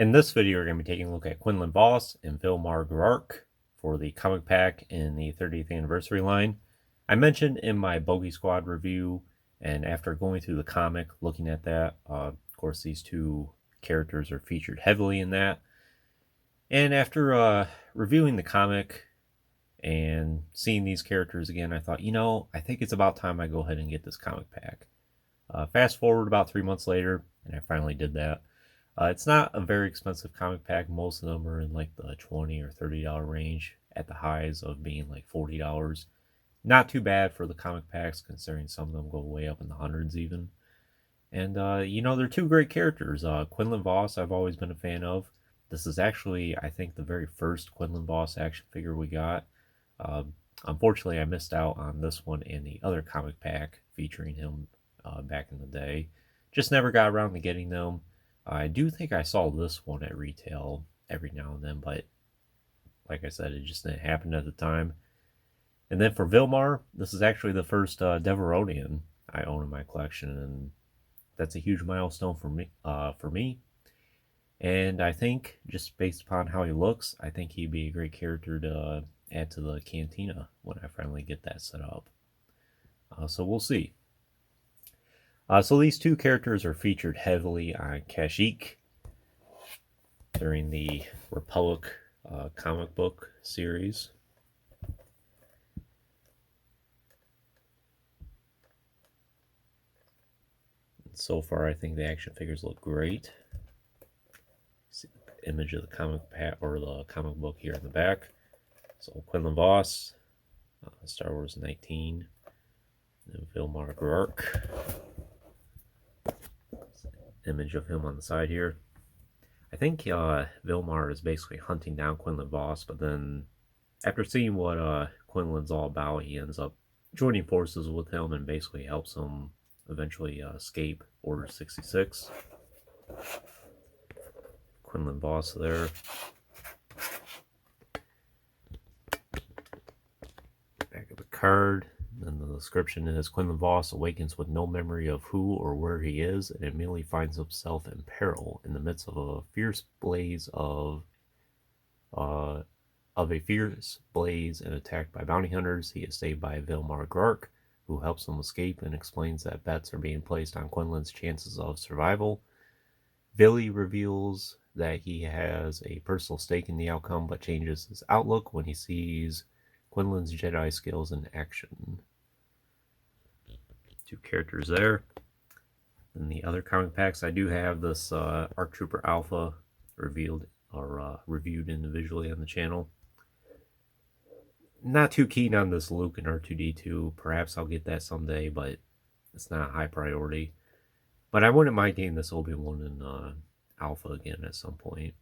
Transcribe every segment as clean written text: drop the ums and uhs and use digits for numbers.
In this video, we're going to be taking a look at Quinlan and Vilmarh Grahrk for the comic pack in the 30th anniversary line. I mentioned in my Bogey Squad review, and after going through the comic, looking at that, of course, these two characters are featured heavily in that. And after reviewing the comic and seeing these characters again, I thought, I think it's about time I go ahead and get this comic pack. Fast forward about 3 months later, and I finally did that. It's not a very expensive comic pack. Most of them are in like the $20 or $30 range, at the highs of being like $40. Not too bad for the comic packs, considering some of them go way up in the hundreds even. And, they're two great characters. Quinlan Vos, I've always been a fan of. This is actually, I think, the very first Quinlan Vos action figure we got. Unfortunately, I missed out on this one and the other comic pack featuring him back in the day. Just never got around to getting them. I do think I saw this one at retail every now and then, but like I said, it just didn't happen at the time. And then for Vilmarh, this is actually the first Deveronian I own in my collection, and that's a huge milestone for me. And I think, just based upon how he looks, I think he'd be a great character to add to the Cantina when I finally get that set up. So we'll see. So these two characters are featured heavily on Kashyyyk during the Republic comic book series. So far, I think the action figures look great. See the image of the comic pack or the comic book here in the back. So Quinlan Vos, Star Wars 19, and Vilmarh Grahrk. Image of him on the side here. I think Vilmarh is basically hunting down Quinlan Vos, but then after seeing what Quinlan's all about, he ends up joining forces with him and basically helps him eventually escape Order 66. Quinlan Vos there. Back of the card. And the description is, Quinlan Vos awakens with no memory of who or where he is, and immediately finds himself in peril in the midst of a fierce blaze and attacked by bounty hunters. He is saved by Vilmarh Grahrk, who helps him escape and explains that bets are being placed on Quinlan's chances of survival. Villy reveals that he has a personal stake in the outcome, but changes his outlook when he sees Quinlan's Jedi skills in action. Two characters there. In the other comic packs, I do have this ARC Trooper Alpha reviewed individually on the channel. Not too keen on this Luke and R2-D2. Perhaps I'll get that someday, but it's not a high priority. But I wouldn't mind getting this Obi-Wan and Alpha again at some point.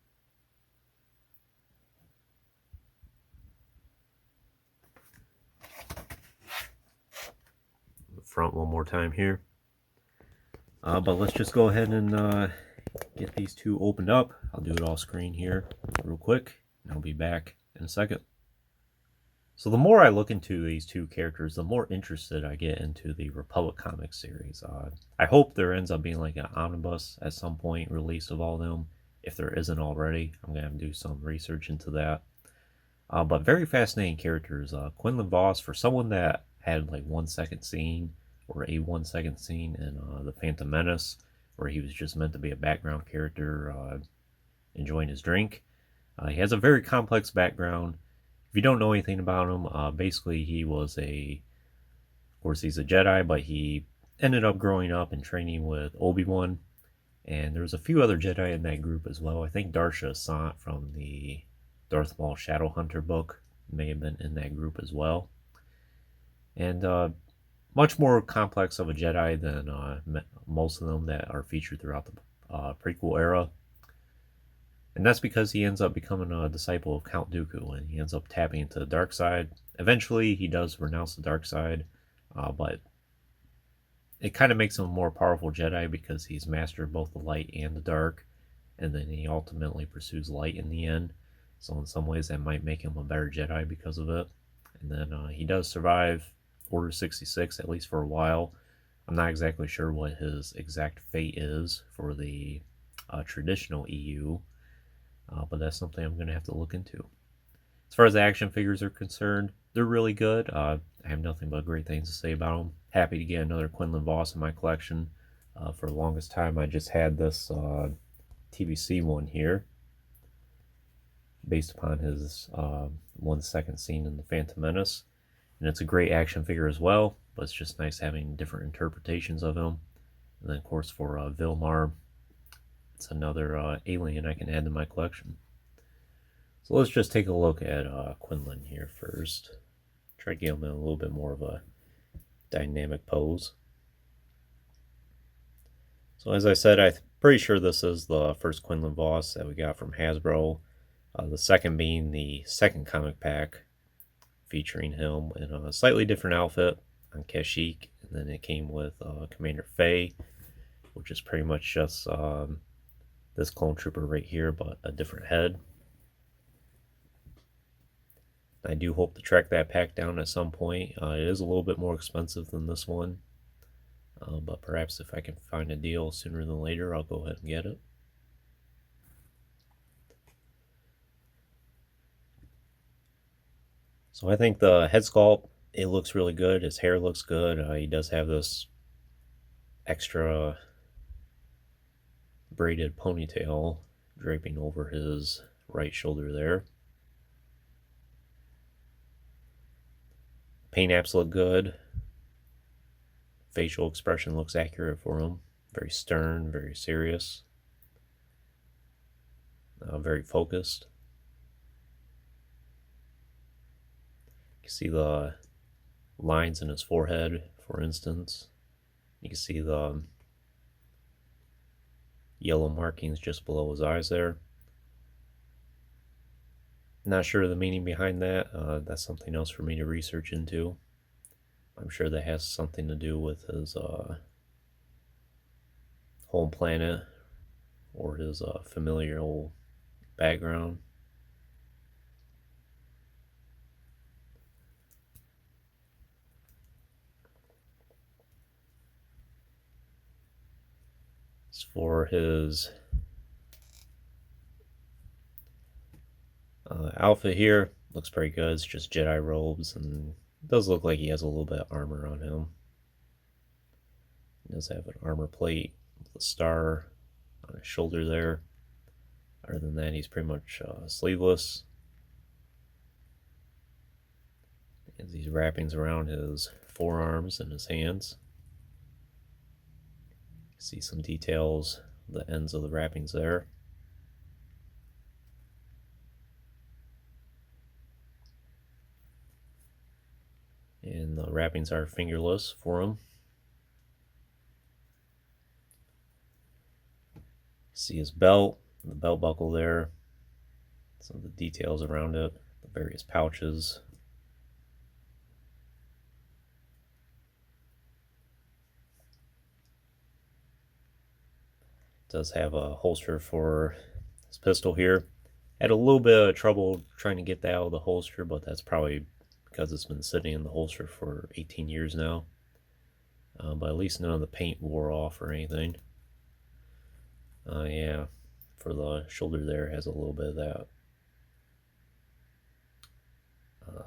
Front one more time here. But let's just go ahead and get these two opened up. I'll do it all screen here real quick, and I'll be back in a second. So the more I look into these two characters, the more interested I get into the Republic Comics series. I hope there ends up being like an omnibus at some point release of all of them. If there isn't already, I'm going to have to do some research into that. But very fascinating characters. Quinlan Vos, for someone that had like 1 second scene, or a 1 second scene in The Phantom Menace, where he was just meant to be a background character enjoying his drink. He has a very complex background. If you don't know anything about him, basically he was of course he's a Jedi, but he ended up growing up and training with Obi-Wan. And there was a few other Jedi in that group as well. I think Darsha Sant from the Darth Maul Shadowhunter book may have been in that group as well. And much more complex of a Jedi than most of them that are featured throughout the prequel era. And that's because he ends up becoming a disciple of Count Dooku, and he ends up tapping into the dark side. Eventually, he does renounce the dark side, but it kind of makes him a more powerful Jedi because he's mastered both the light and the dark, and then he ultimately pursues light in the end. So in some ways, that might make him a better Jedi because of it. And then he does survive Order 66, at least for a while. I'm not exactly sure what his exact fate is for the traditional EU, but that's something I'm going to have to look into. As far as the action figures are concerned, they're really good. I have nothing but great things to say about them. Happy to get another Quinlan Voss in my collection. For the longest time, I just had this TBC one here, based upon his 1 second scene in The Phantom Menace. And it's a great action figure as well, but it's just nice having different interpretations of him. And then, of course, for Vilmarh, it's another alien I can add to my collection. So let's just take a look at Quinlan here first. Try to get him in a little bit more of a dynamic pose. So as I said, I'm pretty sure this is the first Quinlan Voss that we got from Hasbro. The second being the second comic pack featuring him in a slightly different outfit on Kashyyyk. And then it came with Commander Faye, which is pretty much just this clone trooper right here, but a different head. I do hope to track that pack down at some point. It is a little bit more expensive than this one, but perhaps if I can find a deal sooner than later, I'll go ahead and get it. So I think the head sculpt, it looks really good. His hair looks good. He does have this extra braided ponytail draping over his right shoulder there. Paint apps look good. Facial expression looks accurate for him. Very stern, very serious. Very focused. You can see the lines in his forehead, for instance. You can see the yellow markings just below his eyes there. Not sure of the meaning behind that. That's something else for me to research into. I'm sure that has something to do with his home planet or his familial background. As for his outfit here, looks pretty good. It's just Jedi robes, and it does look like he has a little bit of armor on him. He does have an armor plate with a star on his shoulder there. Other than that, he's pretty much sleeveless. He has these wrappings around his forearms and his hands. See some details, the ends of the wrappings there. And the wrappings are fingerless for him. See his belt, the belt buckle there, some of the details around it, the various pouches. It does have a holster for his pistol here. Had a little bit of trouble trying to get that out of the holster, but that's probably because it's been sitting in the holster for 18 years now. But at least none of the paint wore off or anything. Yeah, for the shoulder there, has a little bit of that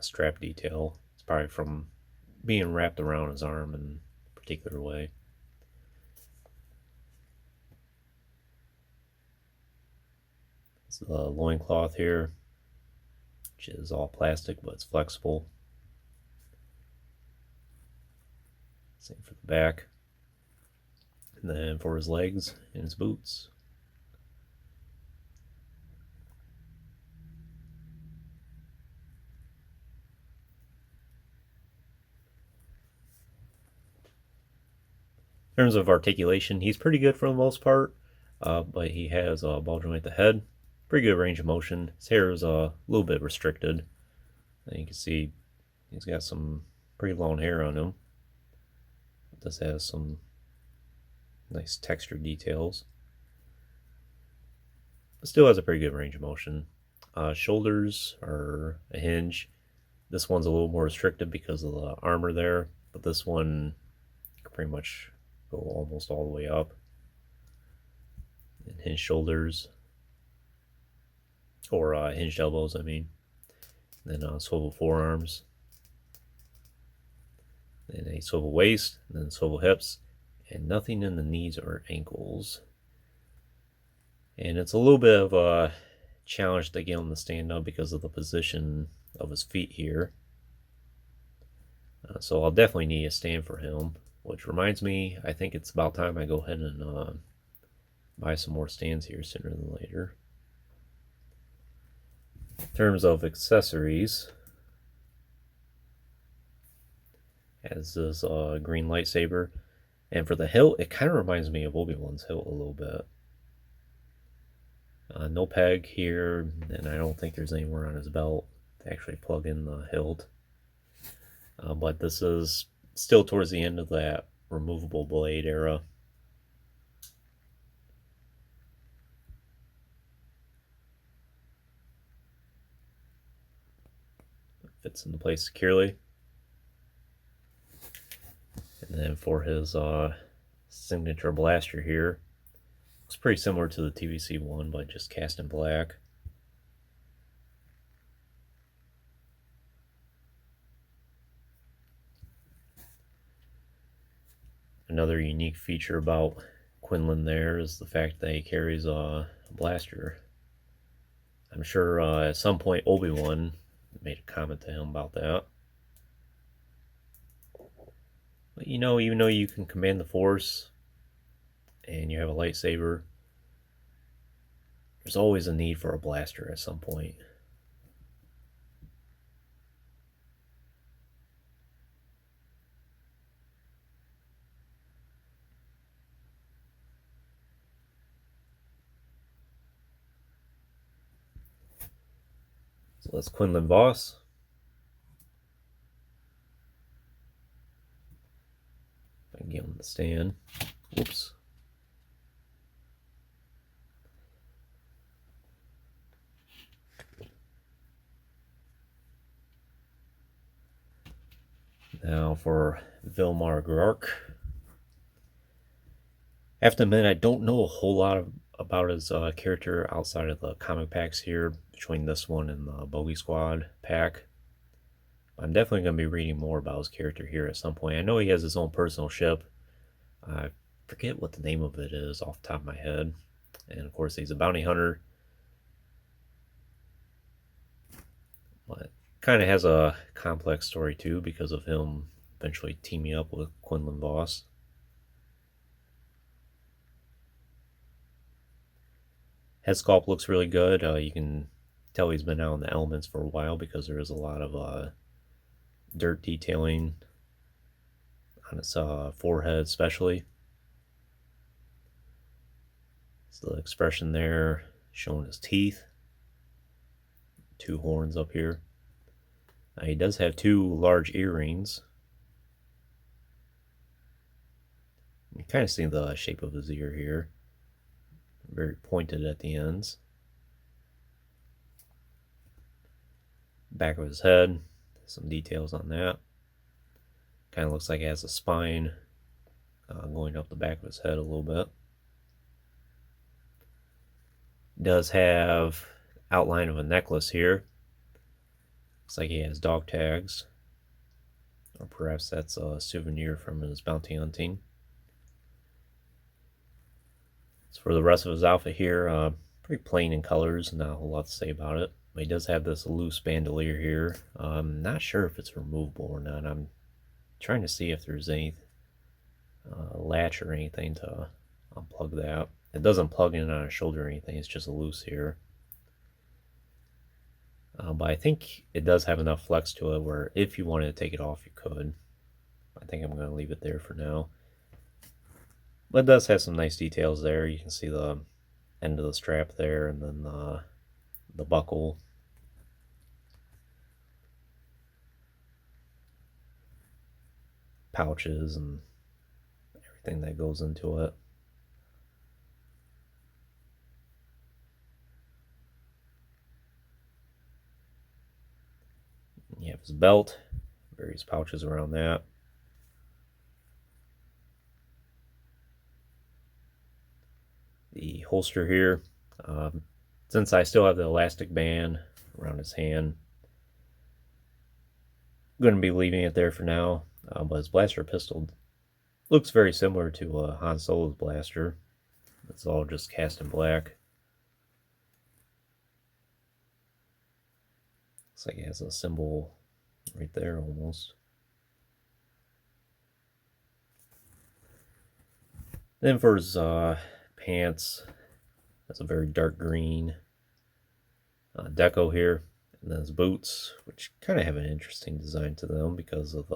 strap detail. It's probably from being wrapped around his arm in a particular way. It's the loincloth here, which is all plastic, but it's flexible. Same for the back. And then for his legs and his boots. In terms of articulation, he's pretty good for the most part, but he has a ball joint at the head. Pretty good range of motion. His hair is a little bit restricted. And you can see he's got some pretty long hair on him. This has some nice texture details. But still has a pretty good range of motion. Shoulders are a hinge. This one's a little more restricted because of the armor there, but this one can pretty much go almost all the way up. And his shoulders. or hinged elbows, I mean. Then swivel forearms, then a swivel waist, then swivel hips, and nothing in the knees or ankles. And it's a little bit of a challenge to get him to stand up because of the position of his feet here. So I'll definitely need a stand for him, which reminds me, I think it's about time I go ahead and buy some more stands here sooner than later. In terms of accessories, has this green lightsaber, and for the hilt, it kind of reminds me of Obi-Wan's hilt a little bit. No peg here, and I don't think there's anywhere on his belt to actually plug in the hilt. But this is still towards the end of that removable blade era. Fits into place securely. And then for his signature blaster here, looks pretty similar to the TVC one, but just cast in black. Another unique feature about Quinlan there is the fact that he carries a blaster. I'm sure at some point Obi-Wan made a comment to him about that. But you know, even though you can command the Force and you have a lightsaber, there's always a need for a blaster at some point. So that's Quinlan Voss. If I can get him to stand. Whoops. Now for Vilmarh Grahrk. I have to admit, I don't know a whole lot about his character outside of the comic packs here, between this one and the Bogey Squad pack. I'm definitely going to be reading more about his character here at some point. I know he has his own personal ship. I forget what the name of it is off the top of my head. And of course, he's a bounty hunter. But kind of has a complex story too, because of him eventually teaming up with Quinlan Voss. Head sculpt looks really good. You can tell he's been out in the elements for a while because there is a lot of dirt detailing on his forehead especially. So the expression there showing his teeth. 2 horns up here. He does have 2 large earrings. You kind of see the shape of his ear here. Very pointed at the ends. Back of his head, some details on that. Kind of looks like it has a spine going up the back of his head a little bit. Does have outline of a necklace here. Looks like he has dog tags, or perhaps that's a souvenir from his bounty hunting. So for the rest of his outfit here, pretty plain in colors, not a whole lot to say about it. But he does have this loose bandolier here. I'm not sure if it's removable or not. I'm trying to see if there's any latch or anything to unplug that. It doesn't plug in on his shoulder or anything, it's just loose here. But I think it does have enough flex to it where if you wanted to take it off, you could. I think I'm going to leave it there for now. But it does have some nice details there. You can see the end of the strap there, and then the buckle. Pouches and everything that goes into it. You have his belt, various pouches around that. The holster here, Since I still have the elastic band around his hand, I'm going to be leaving it there for now. But his blaster pistol looks very similar to Han Solo's blaster. It's all just cast in black. Looks like it has a symbol right there almost. Then for his pants, that's a very dark green deco here. And then his boots, which kind of have an interesting design to them because of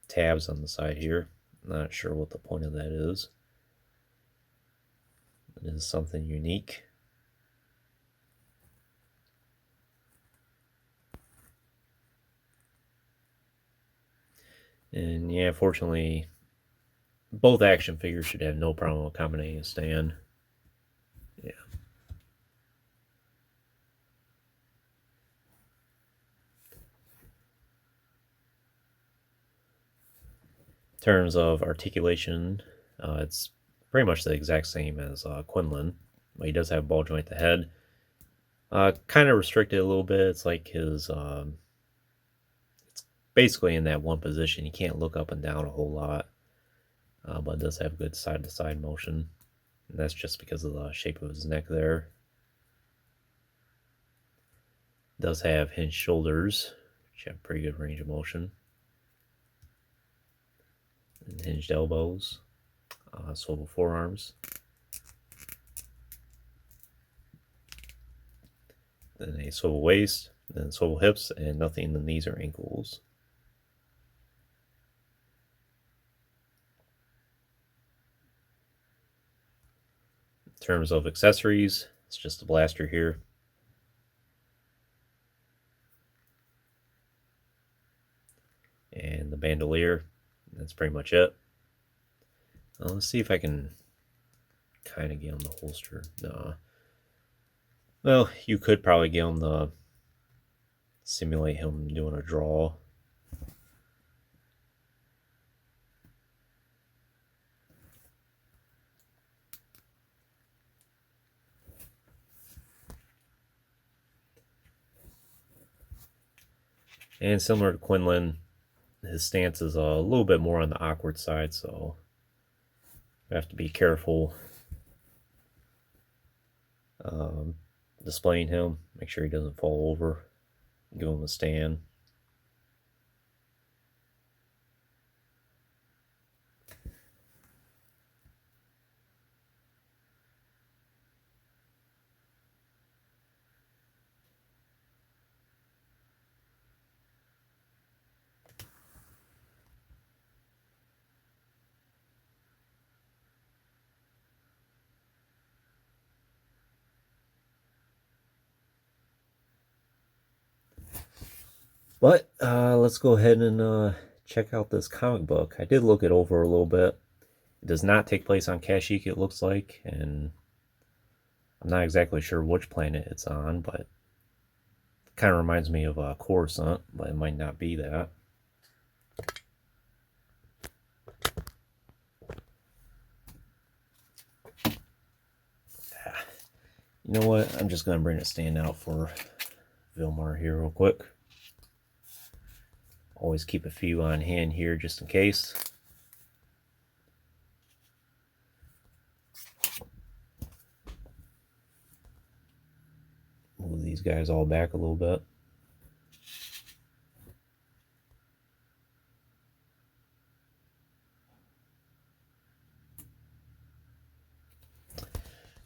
tabs on the side here. Not sure what the point of that is. It is something unique. And yeah, fortunately, both action figures should have no problem accommodating a stand. Yeah. In terms of articulation, it's pretty much the exact same as Quinlan, but he does have ball joint at the head. Kind of restricted a little bit. It's like his, it's basically in that one position. You can't look up and down a whole lot, but it does have good side-to-side motion. And that's just because of the shape of his neck there. It does have hinged shoulders, which have pretty good range of motion. And hinged elbows, swivel forearms. Then a swivel waist, then swivel hips, and nothing in the knees or ankles. In terms of accessories, it's just a blaster here. And the bandolier. That's pretty much it. Let's see if I can kind of get him the holster. No. Well, you could probably get him to simulate him doing a draw. And similar to Quinlan, his stance is a little bit more on the awkward side, so you have to be careful displaying him. Make sure he doesn't fall over. Give him a stand. But let's go ahead and check out this comic book. I did look it over a little bit. It does not take place on Kashyyyk, it looks like, and I'm not exactly sure which planet it's on, but it kind of reminds me of Coruscant, but it might not be that. You know what? I'm just going to bring a stand out for Vilmarh here real quick. Always keep a few on hand here just in case. Move these guys all back a little bit.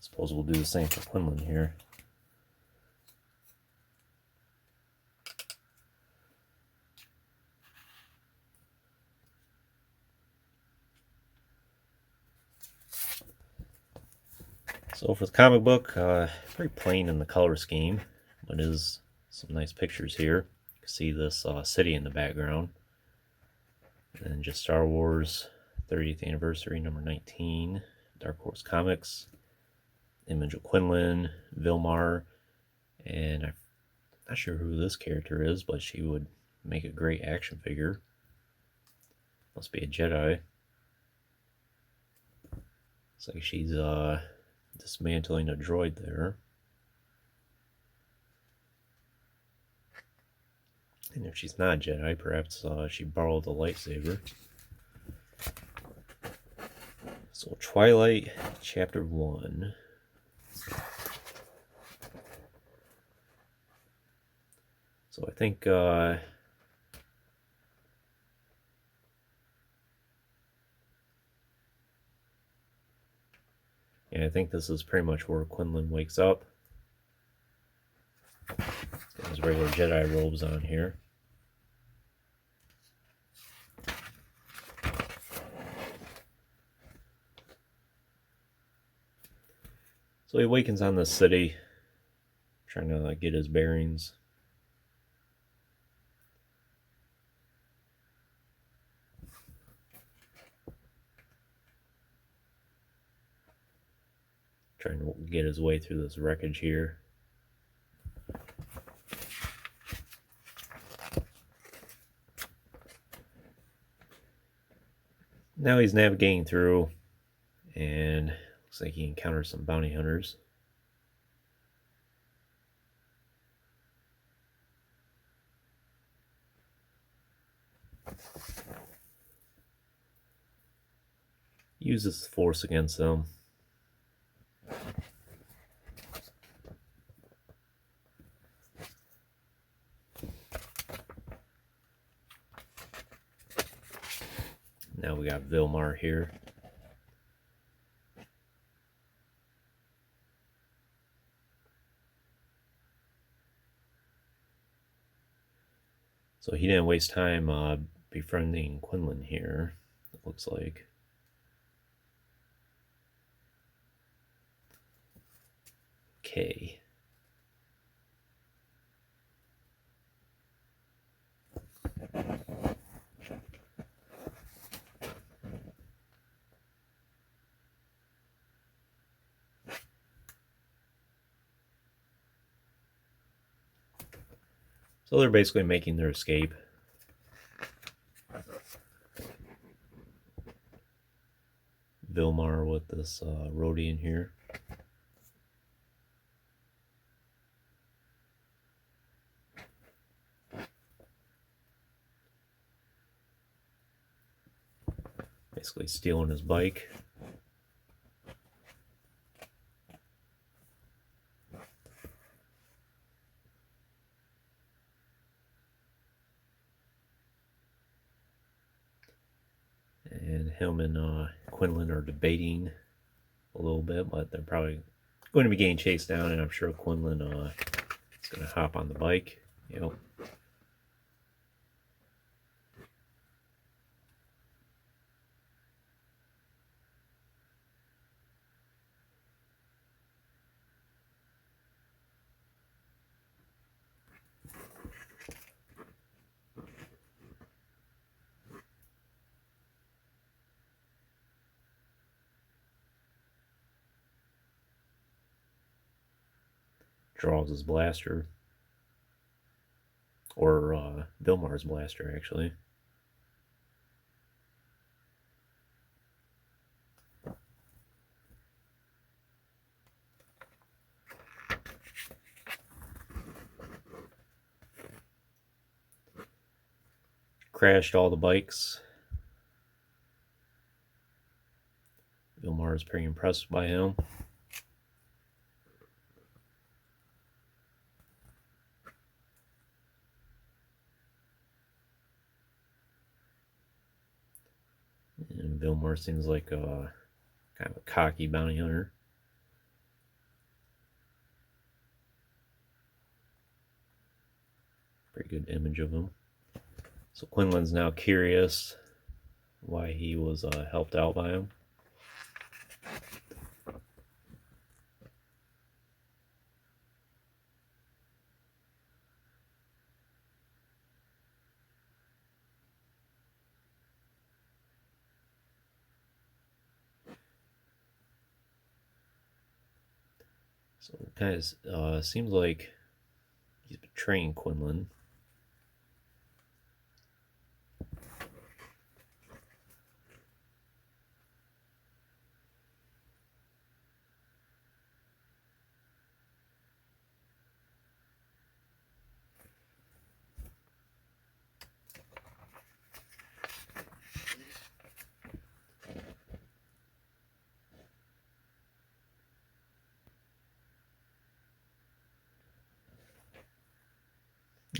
Suppose we'll do the same for Quinlan here. So for the comic book, pretty plain in the color scheme, but it is some nice pictures here. You can see this city in the background. And just Star Wars 30th Anniversary number 19, Dark Horse Comics. Image of Quinlan, Vilmarh, and I'm not sure who this character is, but she would make a great action figure. Must be a Jedi. Looks like she's dismantling a droid there. And if she's not Jedi, perhaps she borrowed the lightsaber. So Twilight, Chapter 1. So I think yeah, I think this is pretty much where Quinlan wakes up. He's got his regular Jedi robes on here. So he awakens on the city, trying to get his bearings. Trying to get his way through this wreckage here. Now he's navigating through, and looks like he encounters some bounty hunters. Uses force against them. Now we got Vilmarh here. So he didn't waste time befriending Quinlan here, it looks like. Okay. So they're basically making their escape. Vilmarh with this roadie in here. Basically stealing his bike. And him and Quinlan are debating a little bit, but they're probably going to be getting chased down, and I'm sure Quinlan is going to hop on the bike. Yep. Draws his blaster. Or Vilmar's blaster, actually. Crashed all the bikes. Vilmarh is pretty impressed by him. And Vilmarh seems like a kind of a cocky bounty hunter. Pretty good image of him. So Quinlan's now curious why he was helped out by him. So it kind of seems like he's betraying Quinlan.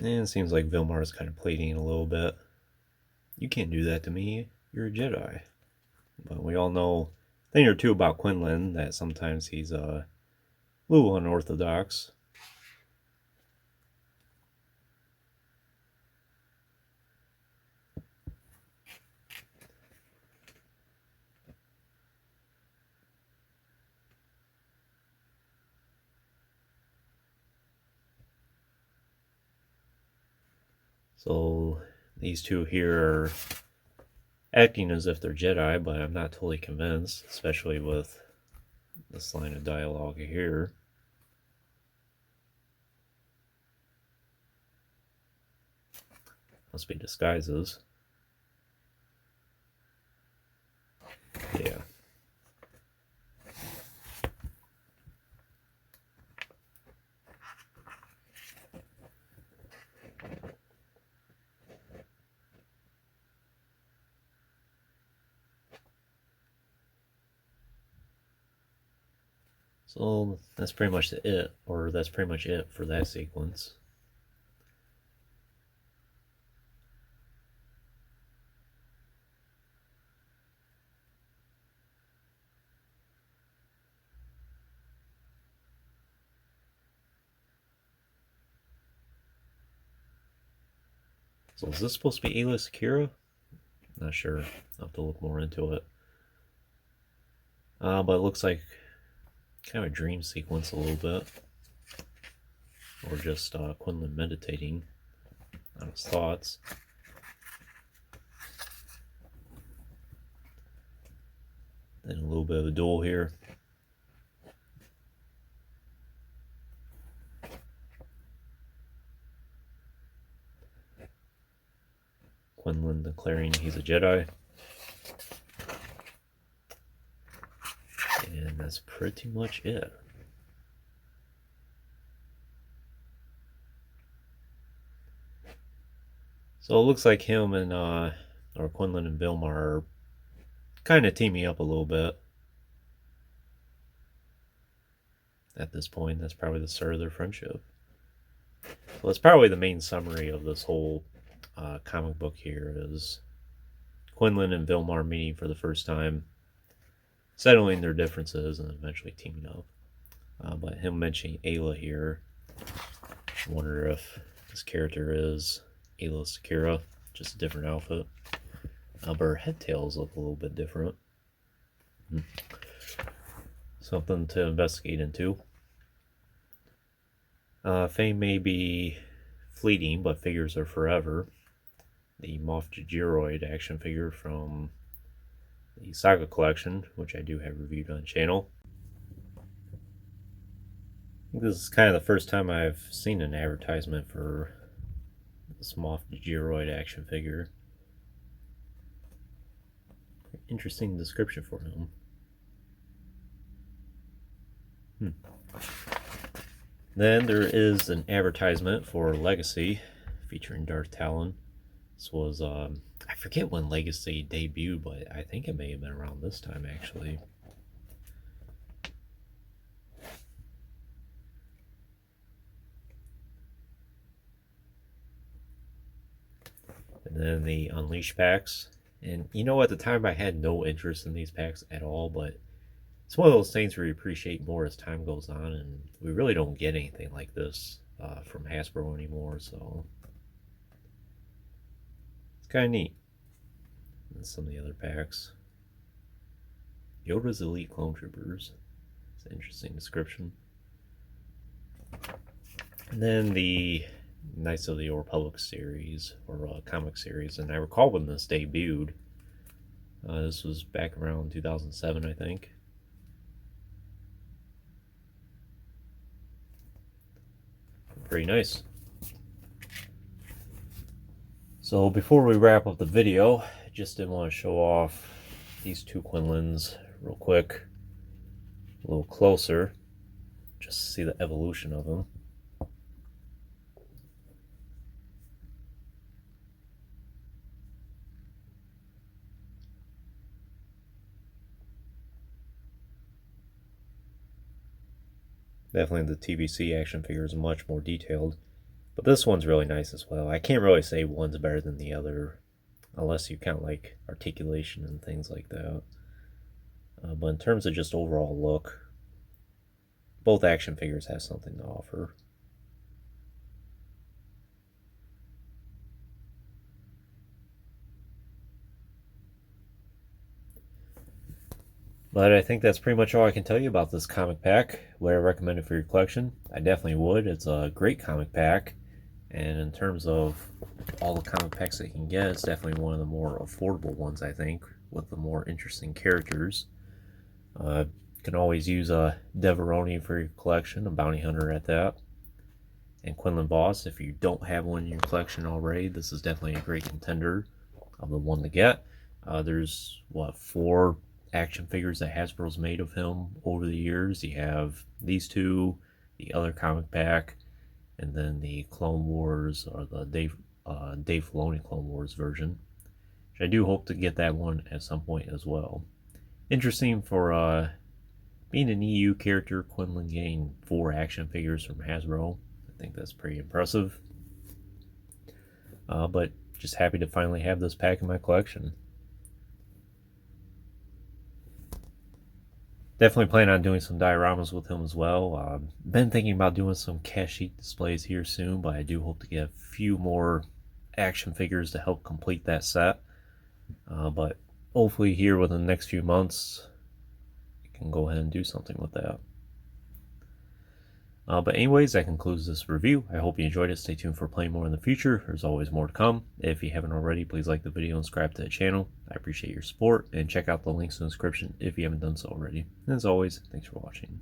And it seems like Vilmarh is kind of pleading a little bit. You can't do that to me. You're a Jedi. But we all know a thing or two about Quinlan, that sometimes he's a little unorthodox. So these two here are acting as if they're Jedi, but I'm not totally convinced, especially with this line of dialogue here. Must be disguises. Yeah. So that's pretty much it, or that's pretty much it for that sequence. So is this supposed to be Ayla Secura? Not sure. I'll have to look more into it. But it looks like kind of a dream sequence a little bit. Or just Quinlan meditating on his thoughts. Then a little bit of a duel here. Quinlan declaring he's a Jedi. And that's pretty much it. So it looks like him and or Quinlan and Vilmarh are kind of teaming up a little bit. At this point, that's probably the start of their friendship. So that's probably the main summary of this whole comic book here is Quinlan and Vilmarh meeting for the first time, settling their differences, and eventually teaming up. But him mentioning Ayla here, I wonder if this character is Ayla Secura, just a different outfit. But her head tails look a little bit different. Something to investigate into. Fame may be fleeting, but figures are forever. The Moff Gigeroid action figure from the Saga collection, which I do have reviewed on the channel. I think this is kind of the first time I've seen an advertisement for this Moff Gigeroid action figure. Interesting description for him. Then there is an advertisement for Legacy featuring Darth Talon. This was, I forget when Legacy debuted, but I think it may have been around this time actually. And then the Unleash packs. And you know, at the time I had no interest in these packs at all, but it's one of those things where you appreciate more as time goes on, and we really don't get anything like this from Hasbro anymore, so it's kind of neat. And some of the other packs. Yoda's Elite Clone Troopers. It's an interesting description. And then the Knights of the Old Republic series, or comic series, and I recall when this debuted. This was back around 2007, I think. Pretty nice. So before we wrap up the video, I just did want to show off these two Quinlans real quick, a little closer, just to see the evolution of them. Definitely the TVC action figure is much more detailed. But this one's really nice as well. I can't really say one's better than the other unless you count like articulation and things like that. But in terms of just overall look, both action figures have something to offer. But I think that's pretty much all I can tell you about this comic pack. Would I recommend it for your collection? I definitely would. It's a great comic pack. And in terms of all the comic packs that you can get, it's definitely one of the more affordable ones, I think, with the more interesting characters. You can always use a Deveroni for your collection, a bounty hunter at that. And Quinlan Boss, if you don't have one in your collection already, this is definitely a great contender of the one to get. There's, 4 action figures that Hasbro's made of him over the years. You have these two, the other comic pack, and then the Clone Wars, or the Dave Filoni Clone Wars version, which I do hope to get that one at some point as well. Interesting for being an EU character, Quinlan getting 4 action figures from Hasbro. I think that's pretty impressive. But just happy to finally have this pack in my collection. Definitely plan on doing some dioramas with him as well. Been thinking about doing some cash sheet displays here soon, but I do hope to get a few more action figures to help complete that set. But hopefully here within the next few months, I can go ahead and do something with that. But anyways, that concludes this review. I hope you enjoyed it. Stay tuned for playing more in the future. There's always more to come. If you haven't already, please like the video and subscribe to the channel. I appreciate your support, and check out the links in the description if you haven't done so already. And as always, thanks for watching.